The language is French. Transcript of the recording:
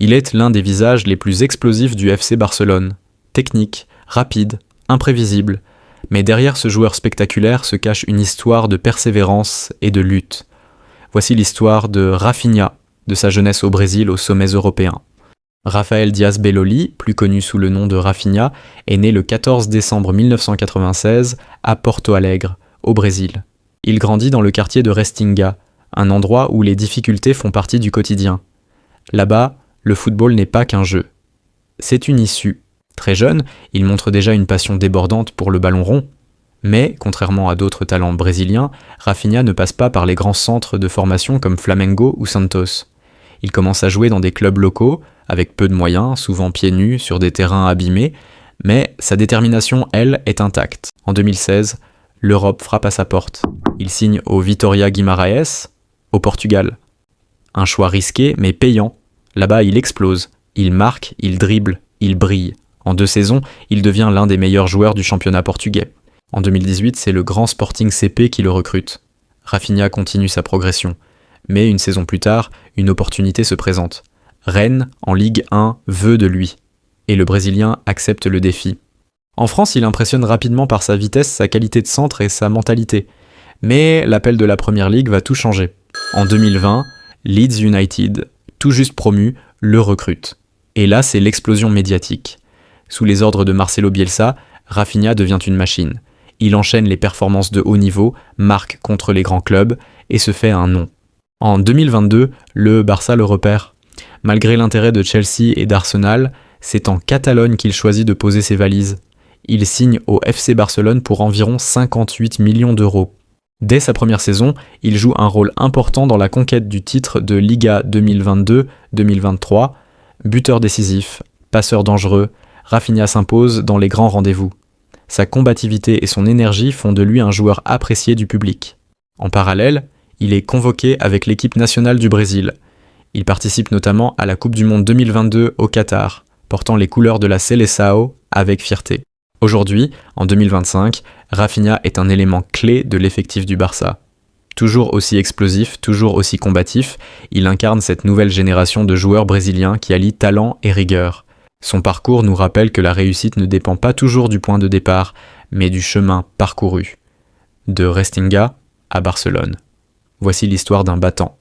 Il est l'un des visages les plus explosifs du FC Barcelone. Technique, rapide, imprévisible. Mais derrière ce joueur spectaculaire se cache une histoire de persévérance et de lutte. Voici l'histoire de Rafinha, de sa jeunesse au Brésil aux sommets européens. Rafael Diaz Belloli, plus connu sous le nom de Rafinha, est né le 14 décembre 1996 à Porto Alegre, au Brésil. Il grandit dans le quartier de Restinga, un endroit où les difficultés font partie du quotidien. Là-bas, le football n'est pas qu'un jeu. C'est une issue. Très jeune, il montre déjà une passion débordante pour le ballon rond. Mais, contrairement à d'autres talents brésiliens, Rafinha ne passe pas par les grands centres de formation comme Flamengo ou Santos. Il commence à jouer dans des clubs locaux, avec peu de moyens, souvent pieds nus, sur des terrains abîmés, mais sa détermination, elle, est intacte. En 2016, l'Europe frappe à sa porte. Il signe au Vitória Guimarães, au Portugal. Un choix risqué, mais payant. Là-bas, il explose. Il marque, il dribble, il brille. En 2 saisons, il devient l'un des meilleurs joueurs du championnat portugais. En 2018, c'est le grand Sporting CP qui le recrute. Rafinha continue sa progression. Mais une saison plus tard, une opportunité se présente. Rennes, en Ligue 1, veut de lui. Et le Brésilien accepte le défi. En France, il impressionne rapidement par sa vitesse, sa qualité de centre et sa mentalité. Mais l'appel de la Première Ligue va tout changer. En 2020, Leeds United, tout juste promu, le recrute. Et là, c'est l'explosion médiatique. Sous les ordres de Marcelo Bielsa, Rafinha devient une machine. Il enchaîne les performances de haut niveau, marque contre les grands clubs et se fait un nom. En 2022, le Barça le repère. Malgré l'intérêt de Chelsea et d'Arsenal, c'est en Catalogne qu'il choisit de poser ses valises. Il signe au FC Barcelone pour environ 58 millions d'euros. Dès sa première saison, il joue un rôle important dans la conquête du titre de Liga 2022-2023. Buteur décisif, passeur dangereux, Rafinha s'impose dans les grands rendez-vous. Sa combativité et son énergie font de lui un joueur apprécié du public. En parallèle, il est convoqué avec l'équipe nationale du Brésil. Il participe notamment à la Coupe du Monde 2022 au Qatar, portant les couleurs de la Seleção avec fierté. Aujourd'hui, en 2025, Rafinha est un élément clé de l'effectif du Barça. Toujours aussi explosif, toujours aussi combatif, il incarne cette nouvelle génération de joueurs brésiliens qui allient talent et rigueur. Son parcours nous rappelle que la réussite ne dépend pas toujours du point de départ, mais du chemin parcouru. De Restinga à Barcelone. Voici l'histoire d'un battant.